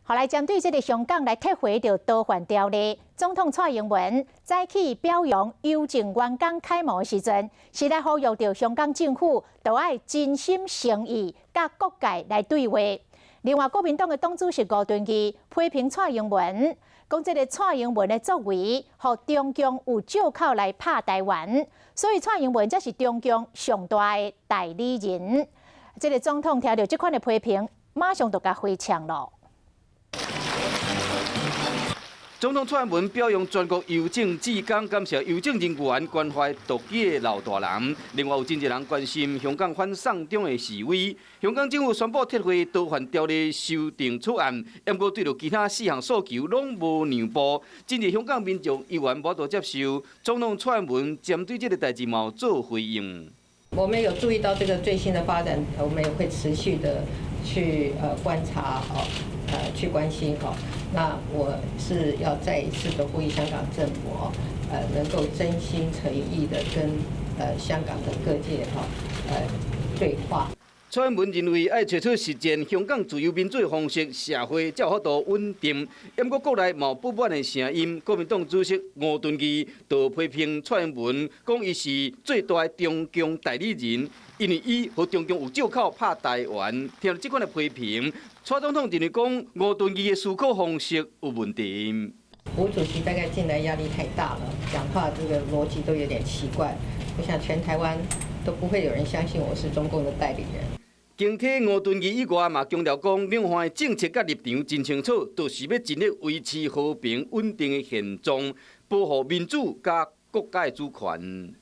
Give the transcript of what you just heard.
后来针对这个香港来撤回着多项条例，总统蔡英文早起表扬邮政员工开幕时阵，是来呼吁着香港政府都要真心诚意，甲各界来对话。另外，国民党的党主席吴敦义批评蔡英文，讲这个蔡英文的作为，和中共有借口来拍台湾，所以蔡英文才是中共上大的代理人。这个总统听到这款的批评，马上就甲回呛了。 总统蔡英文表扬全国邮政职工，感谢邮政人员关怀独己的老大人。另外有真侪人关心香港反送中的示威。香港政府宣布撤回多项条例修订草案，不过对着其他4项诉求拢无让步。真侪香港民众依然无法接受。总统蔡英文针对这个代志嘛做回应。我们有注意到这个最新的发展，我们也会持续的去观察去关心那我是要再一次的呼吁香港政府能够真心诚意的跟香港的各界对话。蔡英文认为，要找出实践香港自由民主的方式，社会才有法度稳定。不过国内有不满的声音，国民党主席吴敦义就批评蔡英文，讲伊是最大的中共代理人，因为伊和中共有借口拍台湾。听到这款的批评，蔡总统认为讲吴敦义的思考方式有问题。吴主席大概近来压力太大了，讲话这个逻辑都有点奇怪。我想全台湾都不会有人相信我是中共的代理人。 经体吴敦义以外，嘛强调讲，两岸的政策甲立场真清楚，就是要尽力维持和平稳定的现状，保护民主甲国家的主权。